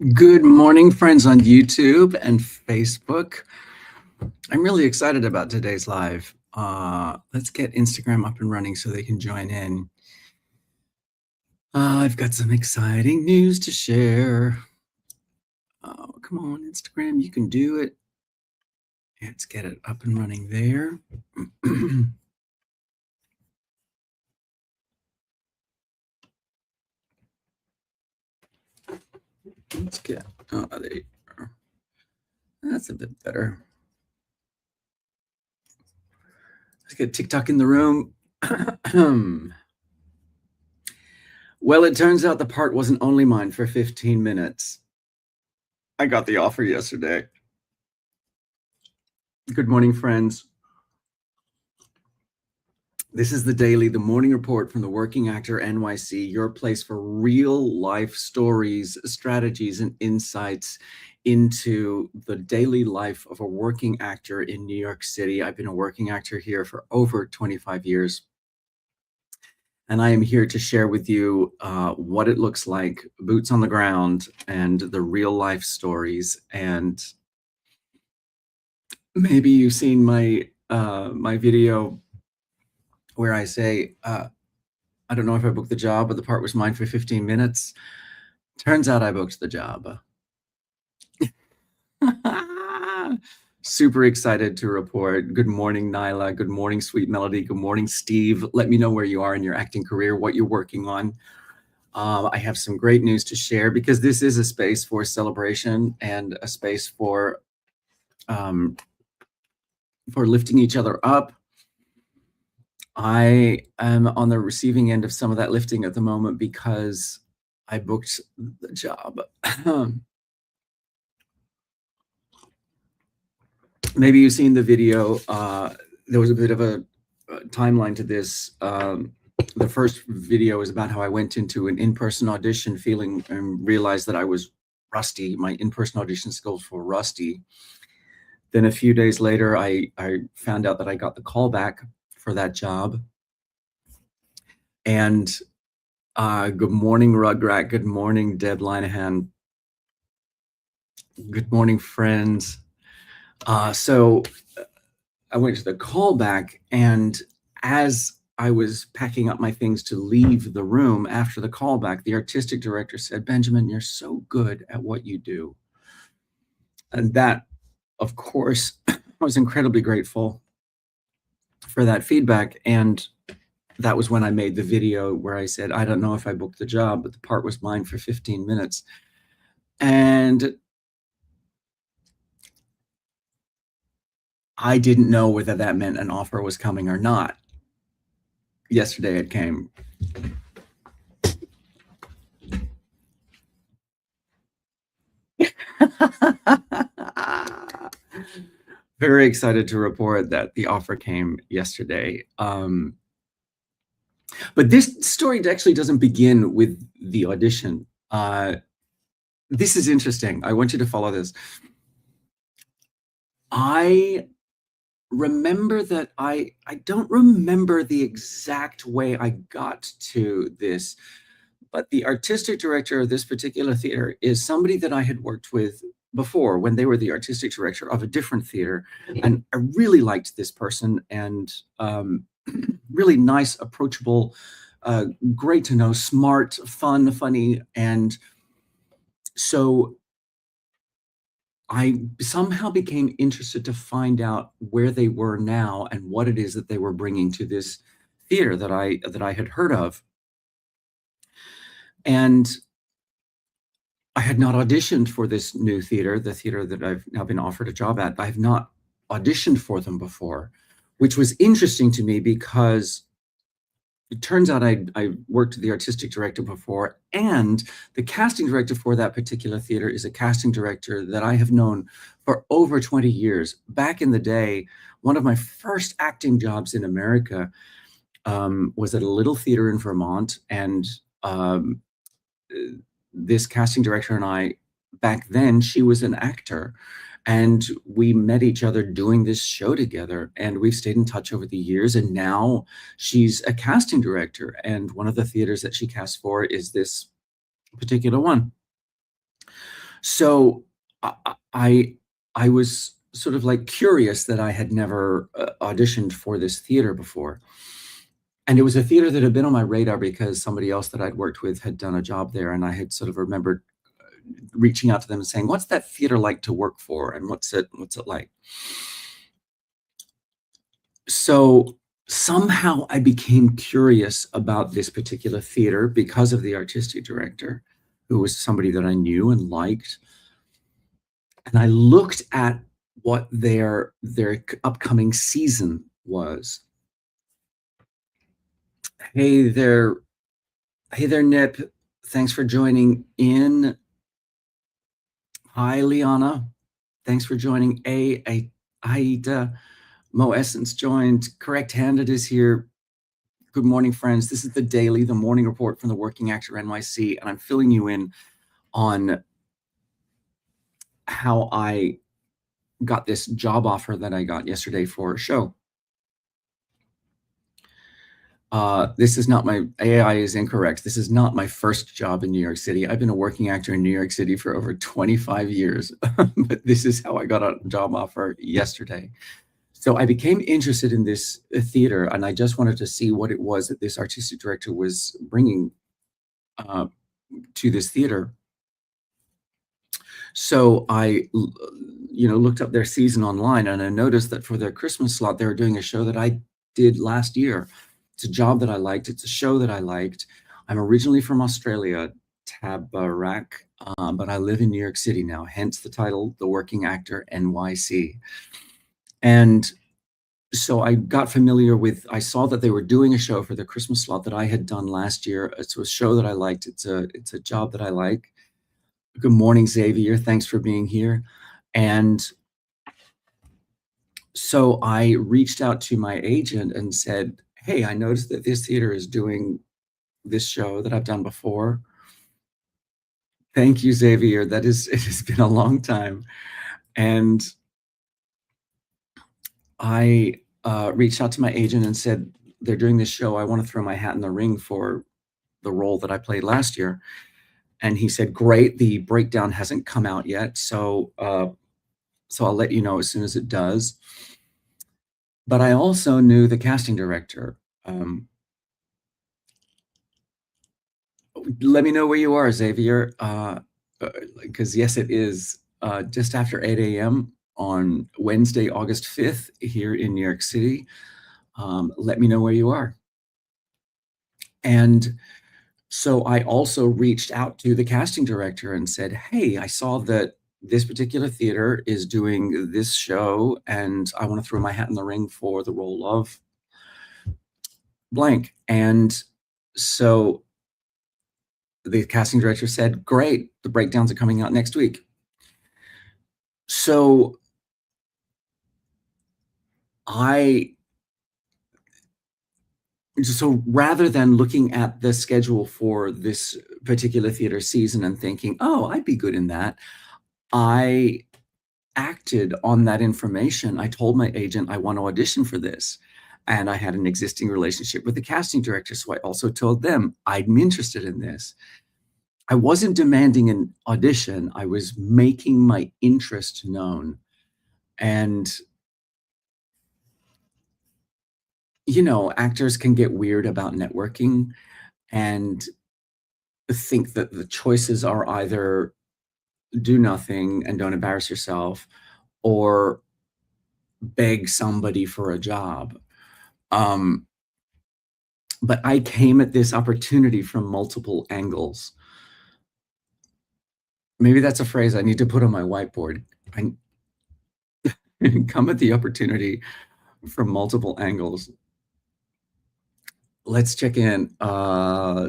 Good morning, friends on YouTube and Facebook. I'm really excited about today's live. Let's get Instagram up and running so they can join in. I've got some exciting news to share. Oh, come on, Instagram, you can do it. Let's get it up and running there. Let's get, oh, there you are. That's a bit better. Let's get TikTok in the room. Well, it turns out the part wasn't only mine for 15 minutes. I got the offer yesterday. Good morning, friends. This is the daily, the morning report from the Working Actor NYC, your place for real life stories, strategies, and insights into the daily life of a working actor in New York City. I've been a working actor here for over 25 years. And I am here to share with you what it looks like, boots on the ground, and the real life stories. And maybe you've seen my my video where I say, I don't know if I booked the job, but the part was mine for 15 minutes. Turns out I booked the job. Super excited to report. Good morning, Nyla. Good morning, Sweet Melody. Good morning, Steve. Let me know where you are in your acting career, what you're working on. I have some great news to share because this is a space for celebration and a space for lifting each other up. I am on the receiving end of some of that lifting at the moment because I booked the job. Maybe you've seen the video. There was a bit of a timeline to this. The first video is about how I went into an in-person audition feeling and realized that I was rusty. My in-person audition skills were rusty. Then a few days later, I found out that I got the call back for that job. And good morning, Rugrat. Good morning, Deb Linehan. Good morning, friends. So I went to the callback, and as I was packing up my things to leave the room after the callback, the artistic director said, "Benjamin, you're so good at what you do." And that, of course, I was incredibly grateful for that feedback. And that was when I made the video where I said, I don't know if I booked the job, but the part was mine for 15 minutes. And I didn't know whether that meant an offer was coming or not. Yesterday it came. Very excited to report that the offer came yesterday. But this story actually doesn't begin with the audition. This is interesting. I want you to follow this. I remember that I don't remember the exact way I got to this, but the artistic director of this particular theater is somebody that I had worked with before when they were the artistic director of a different theater. And I really liked this person, and really nice, approachable, great to know, smart, fun, funny. And so I somehow became interested to find out where they were now and what it is that they were bringing to this theater that I had heard of. And I had not auditioned for this new theater, the theater that I've now been offered a job at. I have not auditioned for them before, which was interesting to me because it turns out I worked with the artistic director before, and the casting director for that particular theater is a casting director that I have known for over 20 years. Back in the day, one of my first acting jobs in America was at a little theater in Vermont, and this casting director and I, back then, she was an actor, and we met each other doing this show together, and we've stayed in touch over the years. And now she's a casting director, and one of the theaters that she casts for is this particular one. So I I was sort of like curious that I had never auditioned for this theater before. And it was a theater that had been on my radar because somebody else that I'd worked with had done a job there, and I had sort of remembered reaching out to them and saying, "What's that theater like to work for, and what's it like?" So somehow I became curious about this particular theater because of the artistic director, who was somebody that I knew and liked. And I looked at what their upcoming season was. Hey there, hey there, Nip. Thanks for joining in. Hi, Liana. Thanks for joining. Aida, Mo Essence joined. Correct Handed is here. Good morning, friends. This is the daily, the morning report from the Working Actor NYC, and I'm filling you in on how I got this job offer that I got yesterday for a show. This is not my AI is incorrect. This is not my first job in New York City. I've been a working actor in New York City for over 25 years, but this is how I got a job offer yesterday. So I became interested in this theater, and I just wanted to see what it was that this artistic director was bringing uh, to this theater. So looked up their season online, and I noticed that for their Christmas slot, they were doing a show that I did last year. It's a job that I liked. It's a show that I liked. I'm originally from Australia, Tabarak, but I live in New York City now, hence the title, The Working Actor NYC. And so I got familiar with, I saw that they were doing a show for the Christmas slot that I had done last year. It's a show that I liked. It's a job that I like. Good morning, Xavier. Thanks for being here. And so I reached out to my agent and said, "Hey, I noticed that this theater is doing this show that I've done before." Thank you, Xavier. It has been a long time. And I reached out to my agent and said, "They're doing this show. I want to throw my hat in the ring for the role that I played last year." And he said, "Great. The breakdown hasn't come out yet. So I'll let you know as soon as it does." But I also knew the casting director. Um, Let me know where you are, Xavier, because yes, it is just after 8 a.m. on Wednesday, August 5th, here in New York City. Let me know where you are. And so I also reached out to the casting director and said, "Hey, I saw that this particular theater is doing this show, and I want to throw my hat in the ring for the role of blank." And so the casting director said, "Great, the breakdowns are coming out next week." So I so rather than looking at the schedule for this particular theater season and thinking, "Oh, I'd be good in that," I acted on that information. I told my agent I want to audition for this. And I had an existing relationship with the casting director. So I also told them I'm interested in this. I wasn't demanding an audition, I was making my interest known. And, actors can get weird about networking and think that the choices are either do nothing and don't embarrass yourself or beg somebody for a job. Um, but I came at this opportunity from multiple angles. Maybe that's a phrase I need to put on my whiteboard. I come at the opportunity from multiple angles. Let's check in.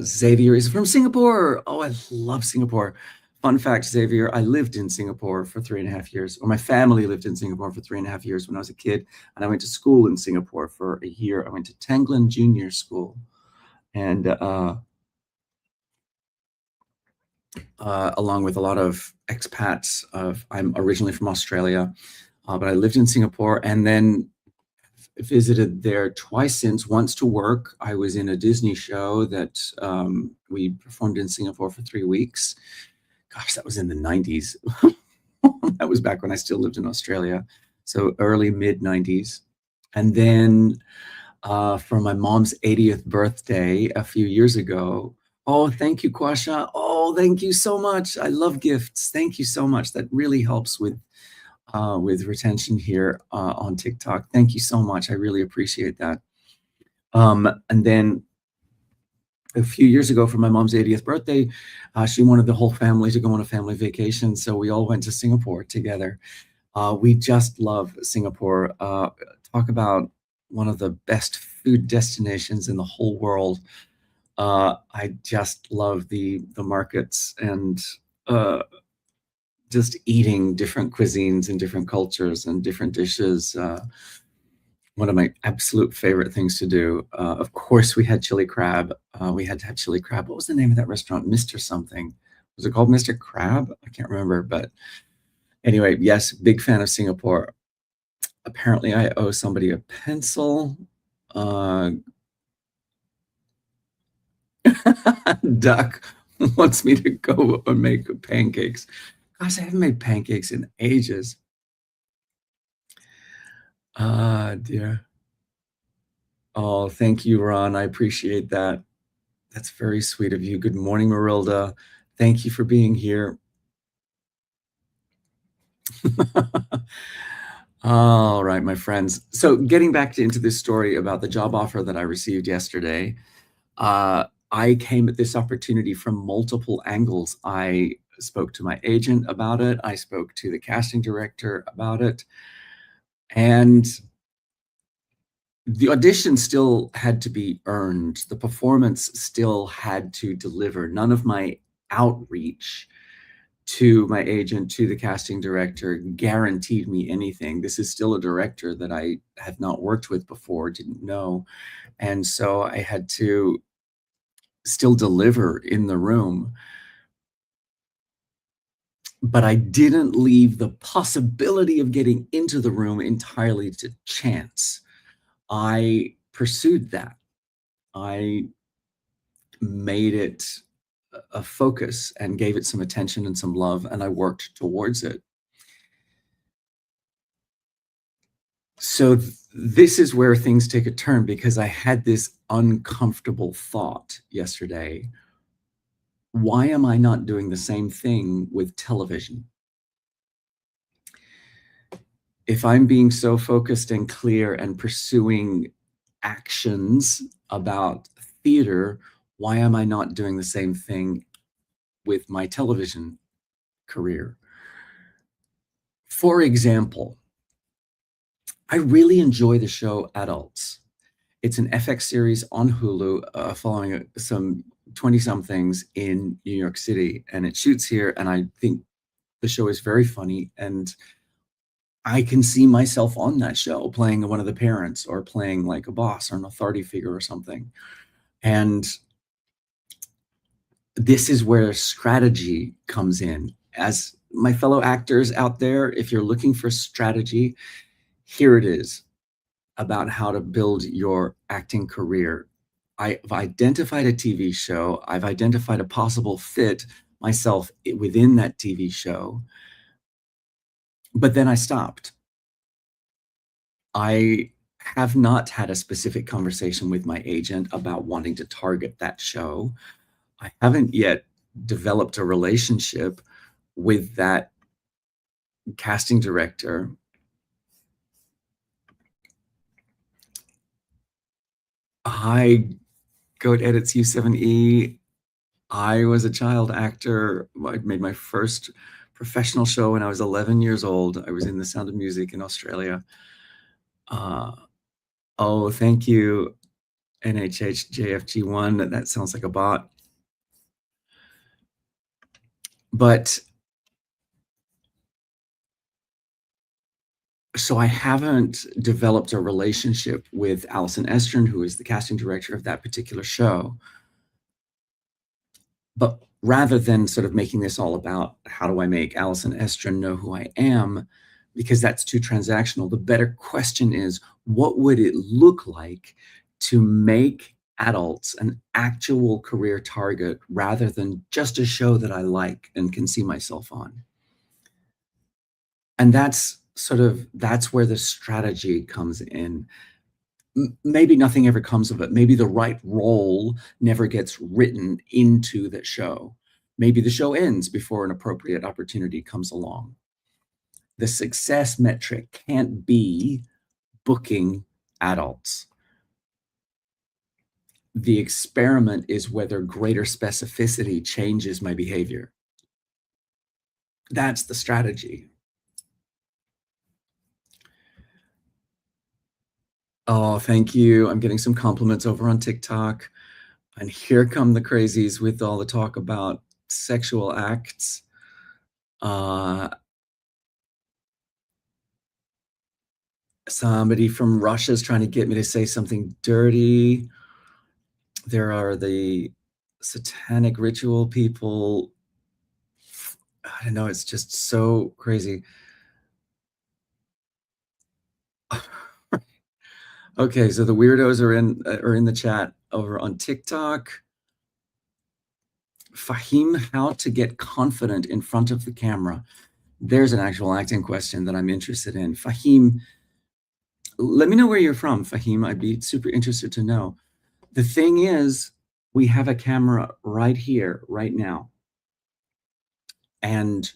Xavier is from Singapore. Oh, I love Singapore. Fun fact, Xavier, I lived in Singapore for 3.5 years, or my family lived in Singapore for 3.5 years when I was a kid. And I went to school in Singapore for a year. I went to Tanglin Junior School. And along with a lot of expats, I'm originally from Australia, but I lived in Singapore and then visited there twice since. Once to work. I was in a Disney show that we performed in Singapore for 3 weeks gosh, that was in the 90s. That was back when I still lived in Australia. So early mid 90s. And then for my mom's 80th birthday a few years ago. Oh, thank you, Kwasha. Oh, thank you so much. I love gifts. Thank you so much. That really helps with retention here on TikTok. Thank you so much. I really appreciate that. And then a few years ago for my mom's 80th birthday, she wanted the whole family to go on a family vacation. So we all went to Singapore together. We just love Singapore. Talk about one of the best food destinations in the whole world. I just love the markets and uh, just eating different cuisines and different cultures and different dishes. One of my absolute favorite things to do. Of course, we had chili crab. We had to have chili crab. What was the name of that restaurant? Mr. Something. Was it called Mr. Crab? I can't remember. But anyway, yes, big fan of Singapore. Apparently, I owe somebody a pencil. Uh, Duck wants me to go and make pancakes. Gosh, I haven't made pancakes in ages. Ah, dear. Oh, thank you, Ron. I appreciate that. That's very sweet of you. Good morning, Marilda. Thank you for being here. All right, my friends. So, getting back into this story about the job offer that I received yesterday, I came at this opportunity from multiple angles. I spoke to my agent about it. I spoke to the casting director about it. And the audition still had to be earned. The performance still had to deliver. None of my outreach to my agent, to the casting director, guaranteed me anything. This is still a director that I had not worked with before, didn't know. And so I had to still deliver in the room. But I didn't leave the possibility of getting into the room entirely to chance. I pursued that. I made it a focus and gave it some attention and some love, and I worked towards it. So this is where things take a turn because I had this uncomfortable thought yesterday. Why am I not doing the same thing with television? If I'm being so focused and clear and pursuing actions about theater, why am I not doing the same thing with my television career? For example, I really enjoy the show Adults. It's an FX series on Hulu following some 20 somethings in New York City, and it shoots here. And I think the show is very funny. And I can see myself on that show playing one of the parents or playing like a boss or an authority figure or something. And this is where strategy comes in. As my fellow actors out there, if you're looking for strategy, here it is about how to build your acting career. I've identified a TV show, I've identified a possible fit myself within that TV show, but then I stopped. I have not had a specific conversation with my agent about wanting to target that show. I haven't yet developed a relationship with that casting director. Hi, Goat Edits U7E. I was a child actor. I made my first professional show when I was 11 years old. I was in The Sound of Music in Australia. Uh, oh, thank you, NHHJFG1. That sounds like a bot. But so I haven't developed a relationship with Alison Estrin, who is the casting director of that particular show. But rather than sort of making this all about how do I make Alison Estrin know who I am, because that's too transactional, the better question is, what would it look like to make adults, an actual career target rather than just a show that I like and can see myself on. And that's where the strategy comes in. Maybe nothing ever comes of it. Maybe the right role never gets written into the show. Maybe the show ends before an appropriate opportunity comes along. The success metric can't be booking adults. The experiment is whether greater specificity changes my behavior. That's the strategy. Oh, thank you. I'm getting some compliments over on TikTok. And here come the crazies with all the talk about sexual acts. Uh, Somebody from Russia is trying to get me to say something dirty. There are the satanic ritual people. I don't know. It's just so crazy. Okay, so the weirdos are in the chat over on TikTok. Fahim, how to get confident in front of the camera. There's an actual acting question that I'm interested in. Fahim, let me know where you're from, Fahim. I'd be super interested to know. The thing is, we have a camera right here, right now. And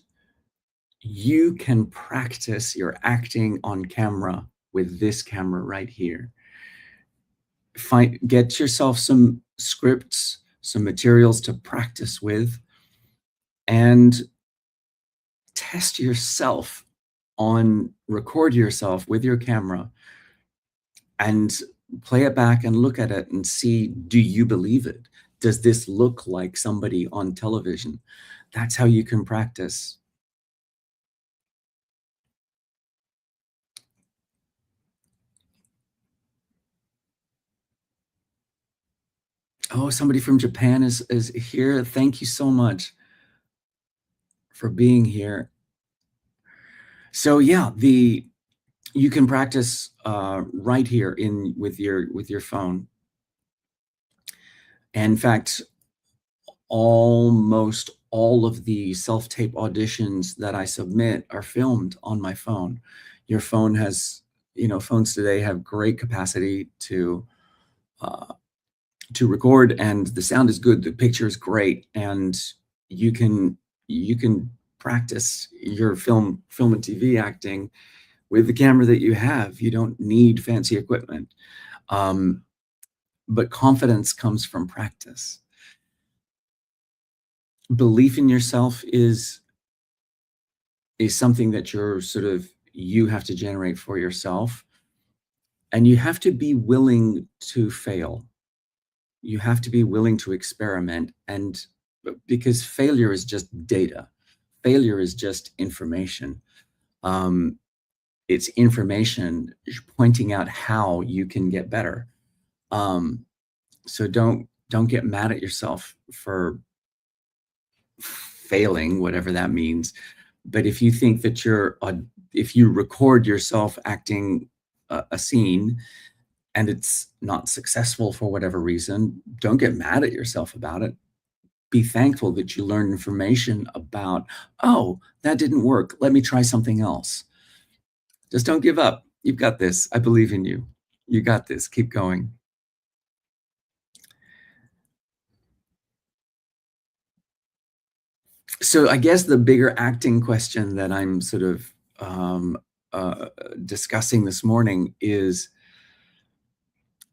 you can practice your acting on camera with this camera right here. Get yourself some scripts, some materials to practice with, and test yourself record yourself with your camera and play it back and look at it and see, do you believe it? Does this look like somebody on television? That's how you can practice. Oh, somebody from Japan is here. Thank you so much for being here. So yeah, you can practice right here with your phone. In fact, almost all of the self-tape auditions that I submit are filmed on my phone. Your phone has, phones today have great capacity uh, to record, and the sound is good, the picture is great, and you can practice your film and TV acting with the camera that you have. You don't need fancy equipment. Um, but confidence comes from practice. Belief in yourself is something that you have to generate for yourself, and you have to be willing to fail. You have to be willing to experiment, and because failure is just data. Failure is just information. Um, it's information pointing out how you can get better. So don't get mad at yourself for failing, whatever that means. But if you think that if you record yourself acting a scene and it's not successful for whatever reason, don't get mad at yourself about it. Be thankful that you learned information about, oh, that didn't work. Let me try something else. Just don't give up. You've got this. I believe in you. You got this. Keep going. So I guess the bigger acting question that I'm sort of discussing this morning is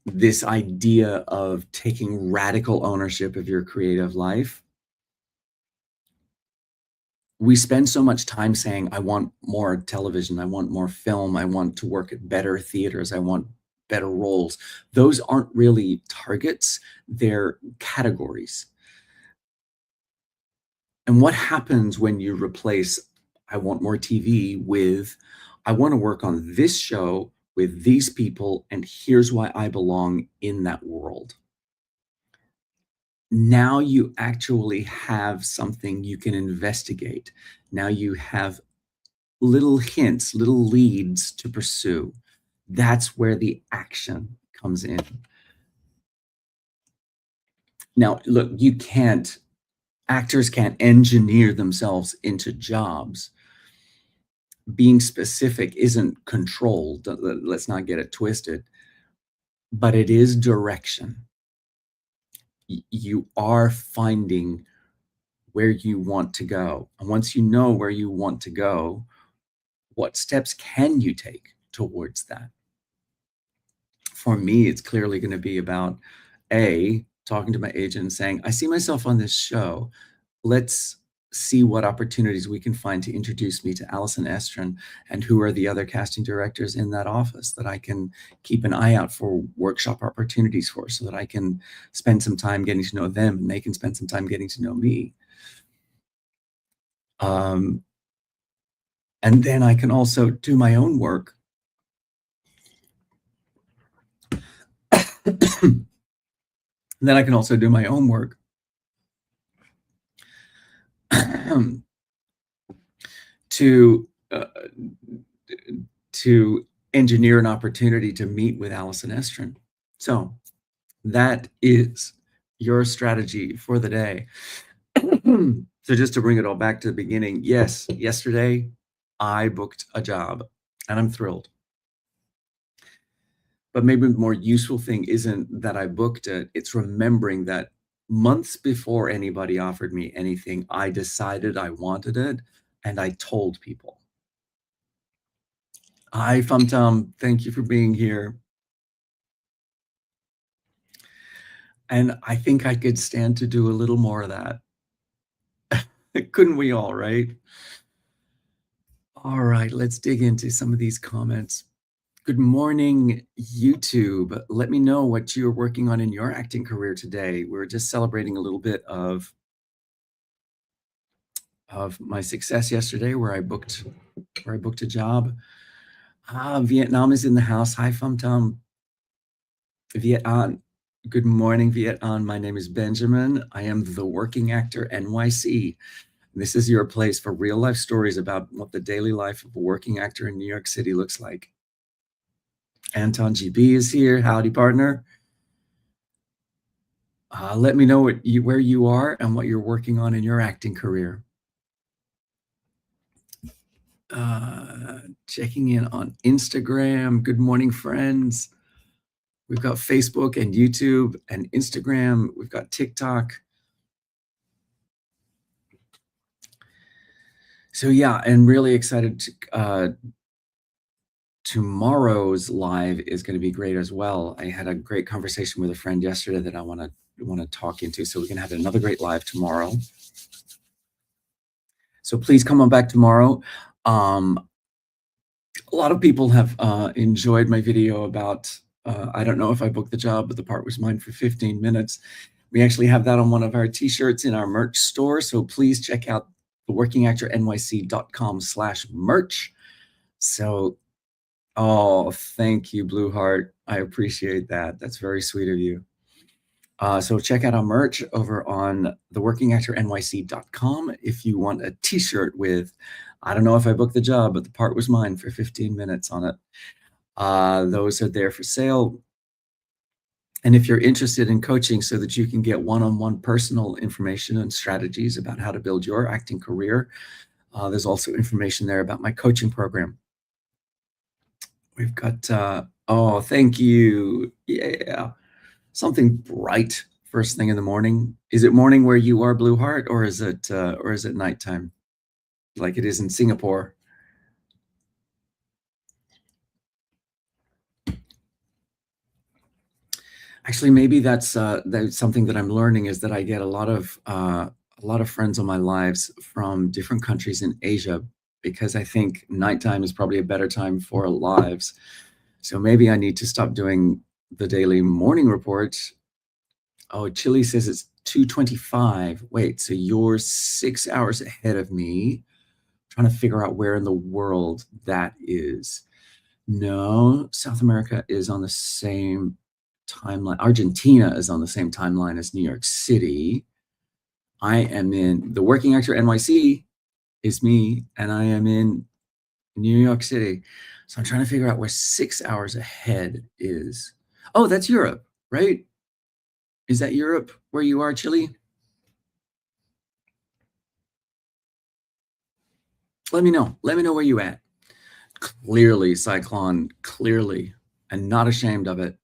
this idea of taking radical ownership of your creative life. We spend so much time saying, I want more television, I want more film, I want to work at better theaters, I want better roles. Those aren't really targets, they're categories. And what happens when you replace, I want more TV with, I want to work on this show with these people, and here's why I belong in that world? Now you actually have something you can investigate. Now you have little hints, little leads to pursue. That's where the action comes in. Now, look, actors can't engineer themselves into jobs. Being specific isn't controlled. Let's not get it twisted, but it is direction. You are finding where you want to go. And once you know where you want to go, what steps can you take towards that? For me, it's clearly going to be about talking to my agent and saying, I see myself on this show. Let's see what opportunities we can find to introduce me to Allison Estrin and who are the other casting directors in that office that I can keep an eye out for workshop opportunities for so that I can spend some time getting to know them and they can spend some time getting to know me. Um, and then I can also do my own work. Then I can also do my own work to to engineer an opportunity to meet with Allison Estrin. So that is your strategy for the day. So just to bring it all back to the beginning, yes, yesterday I booked a job and I'm thrilled. But maybe the more useful thing isn't that I booked it, it's remembering that months before anybody offered me anything, I decided I wanted it and I told people. Hi, Fum Tum. Thank you for being here. And I think I could stand to do a little more of that. Couldn't we all, right? All right, let's dig into some of these comments. Good morning, YouTube. Let me know what you're working on in your acting career today. We're just celebrating a little bit of my success yesterday where I booked a job. Vietnam is in the house. Hi, Fum Tum. Viet An. Good morning, Viet An. My name is Benjamin. I am the Working Actor NYC. This is your place for real life stories about what the daily life of a working actor in New York City looks like. Anton GB is here. Howdy, partner. Let me know where you are and what you're working on in your acting career. Checking in on Instagram. Good morning, friends. We've got Facebook and YouTube and Instagram. We've got TikTok. So yeah, and really excited to, tomorrow's live is going to be great as well. I had a great conversation with a friend yesterday that I want to talk into. So we're going to have another great live tomorrow. So please come on back tomorrow. A lot of people have enjoyed my video about, I don't know if I booked the job, but the part was mine for 15 minutes. We actually have that on one of our t-shirts in our merch store. So please check out the workingactornyc.com/merch. So, oh, thank you, Blue Heart. I appreciate that. That's very sweet of you. So check out our merch over on theworkingactornyc.com if you want a t-shirt with, I don't know if I booked the job, but the part was mine for 15 minutes on it. Those are there for sale. And if you're interested in coaching so that you can get one-on-one personal information and strategies about how to build your acting career, there's also information there about my coaching program. We've got, oh, thank you. Yeah. Something bright first thing in the morning. Is it morning where you are, Blue Heart, or is it nighttime like it is in Singapore? Actually, maybe that's something that I'm learning is that I get a lot of friends on my lives from different countries in Asia because I think nighttime is probably a better time for lives. So maybe I need to stop doing the daily morning reports. Oh, Chile says it's 2:25. Wait, so you're 6 hours ahead of me. Trying to figure out where in the world that is. No, South America is on the same timeline. Argentina is on the same timeline as New York City. I am in the Working Actor NYC is me, and I am in New York City. So I'm trying to figure out where 6 hours ahead is. Oh, that's Europe, right? Is that Europe where you are, Chile? Let me know. Let me know where you at. Clearly, Cyclone, clearly, and not ashamed of it.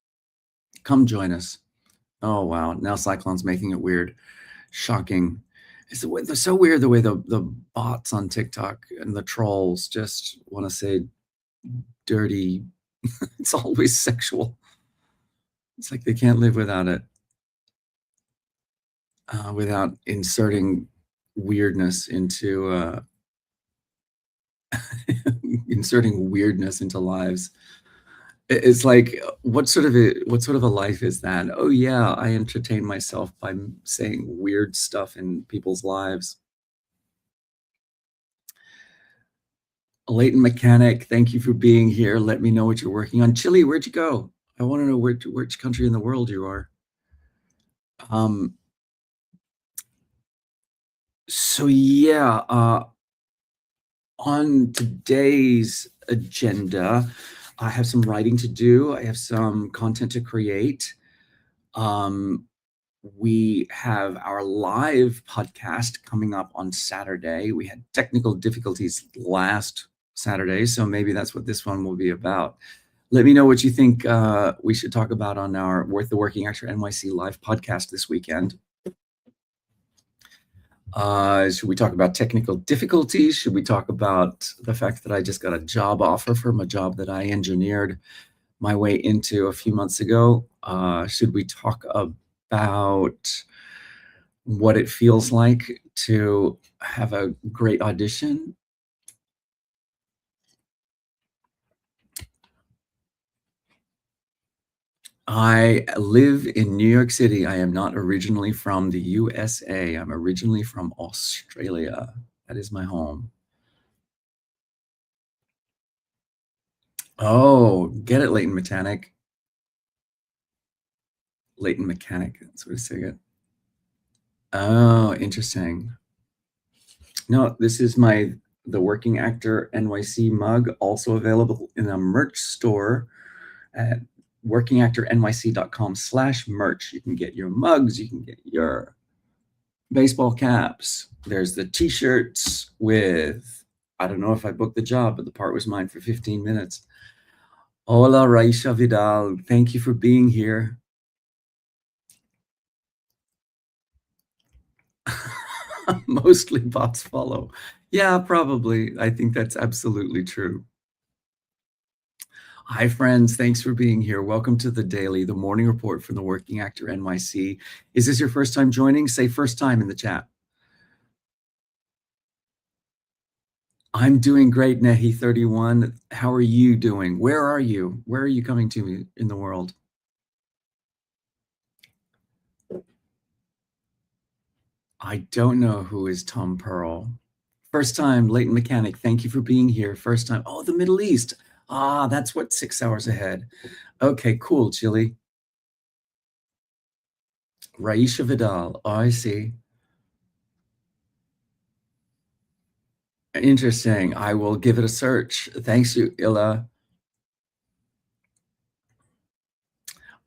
Come join us. Oh wow! Now Cyclone's making it weird, shocking. It's the way, they're so weird the way the bots on TikTok and the trolls just want to say dirty. It's always sexual. It's like they can't live without it, without inserting weirdness into inserting weirdness into lives. It's like, what sort of a life is that? Oh yeah, I entertain myself by saying weird stuff in people's lives. Leighton Mechanic, thank you for being here. Let me know what you're working on. Chile, where'd you go? I want to know which country in the world you are. Um, so yeah, on today's agenda, I have some writing to do. I have some content to create. Um, we have our live podcast coming up on Saturday. We had technical difficulties last Saturday, so maybe that's what this one will be about. Let me know what you think we should talk about on our Worth the Working Actor NYC live podcast this weekend. Should we talk about technical difficulties? Should we talk about the fact that I just got a job offer from a job that I engineered my way into a few months ago? Should we talk about what it feels like to have a great audition? I live in New York City. I am not originally from the USA. I'm originally from Australia. That is my home. Oh, get it, Leighton Mechanic. Leighton Mechanic. That's what I say it. Oh, interesting. No, this is the Working Actor NYC mug, also available in a merch store at workingactornyc.com/merch. You can get your mugs, you can get your baseball caps. There's the t-shirts with, I don't know if I booked the job, but the part was mine for 15 minutes. Hola, Raisha Vidal. Thank you for being here. Mostly bots follow. Yeah, probably. I think that's absolutely true. Hi, friends. Thanks for being here. Welcome to the Daily, the morning report from the Working Actor NYC. Is this your first time joining? Say first time in the chat. I'm doing great, Nehi31. How are you doing? Where are you? Where are you coming to me in the world? I don't know who is Tom Pearl. First time, Leighton Mechanic. Thank you for being here. First time. Oh, the Middle East. Ah, that's what, 6 hours ahead. Okay, cool, Chile. Raisha Vidal. Oh, I see. Interesting. I will give it a search. Thanks, you, Illa.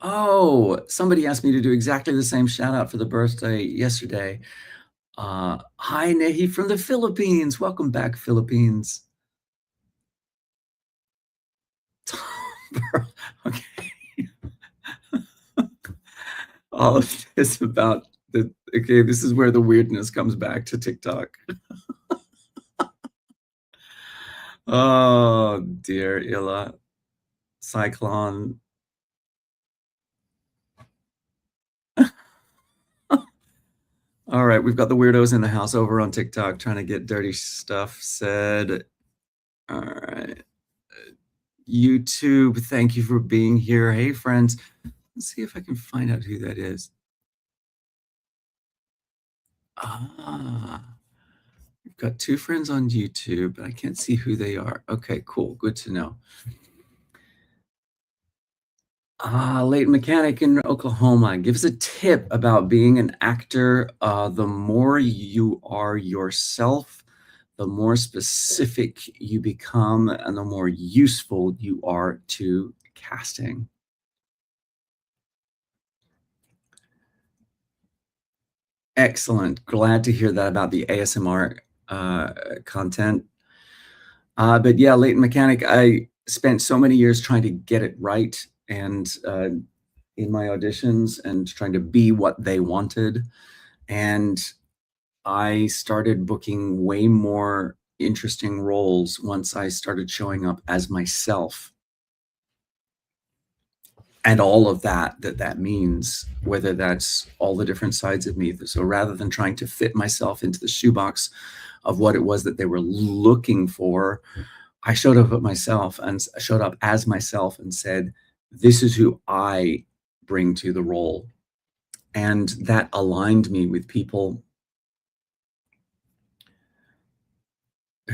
Oh, somebody asked me to do exactly the same shout out for the birthday yesterday. Hi, Nehi from the Philippines. Welcome back, Philippines. Okay. All of this about okay, this is where the weirdness comes back to TikTok. Oh, dear Illa. Cyclone. All right, we've got the weirdos in the house over on TikTok trying to get dirty stuff said. All right. YouTube, thank you for being here. Hey, friends. Let's see if I can find out who that is. Ah, we've got two friends on YouTube, but I can't see who they are. Okay, cool. Good to know. Leighton Mechanic in Oklahoma. Give us a tip about being an actor. The more you are yourself, the more specific you become, and the more useful you are to casting. Excellent. Glad to hear that about the ASMR content. But yeah, Leighton Mechanic, I spent so many years trying to get it right and in my auditions and trying to be what they wanted. And I started booking way more interesting roles once I started showing up as myself and all of that means, whether that's all the different sides of me. So rather than trying to fit myself into the shoebox of what it was that they were looking for, I showed up at myself and showed up as myself and said, this is who I bring to the role. And that aligned me with people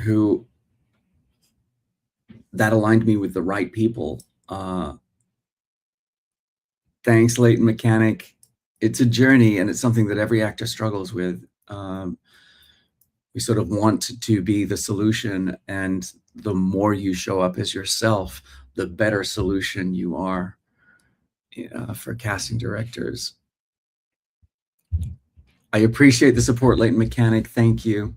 who that aligned me with the right people. Thanks, Leighton Mechanic. It's a journey and it's something that every actor struggles with. We sort of want to be the solution, and the more you show up as yourself, the better solution you are for casting directors. I appreciate the support, Leighton Mechanic. Thank you.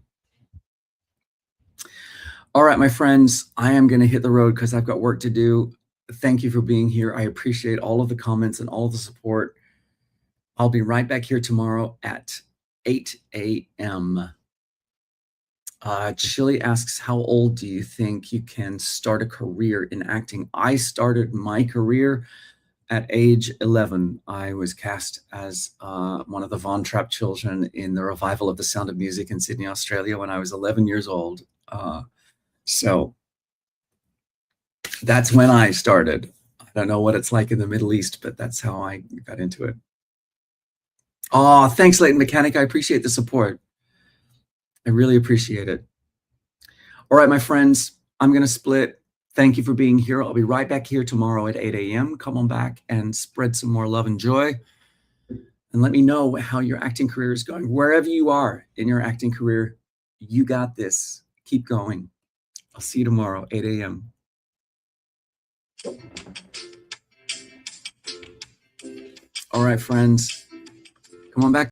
All right, my friends, I am going to hit the road because I've got work to do. Thank you for being here. I appreciate all of the comments and all of the support. I'll be right back here tomorrow at 8 a.m. Chili asks, how old do you think you can start a career in acting? I started my career at age 11. I was cast as one of the Von Trapp children in the revival of The Sound of Music in Sydney, Australia when I was 11 years old. So that's when I started. I don't know what it's like in the Middle East, but that's how I got into it. Oh, thanks, Leighton Mechanic. I appreciate the support. I really appreciate it. All right, my friends, I'm going to split. Thank you for being here. I'll be right back here tomorrow at 8 a.m. Come on back and spread some more love and joy. And let me know how your acting career is going. Wherever you are in your acting career, you got this. Keep going. I'll see you tomorrow, 8 a.m. All right, friends, come on back.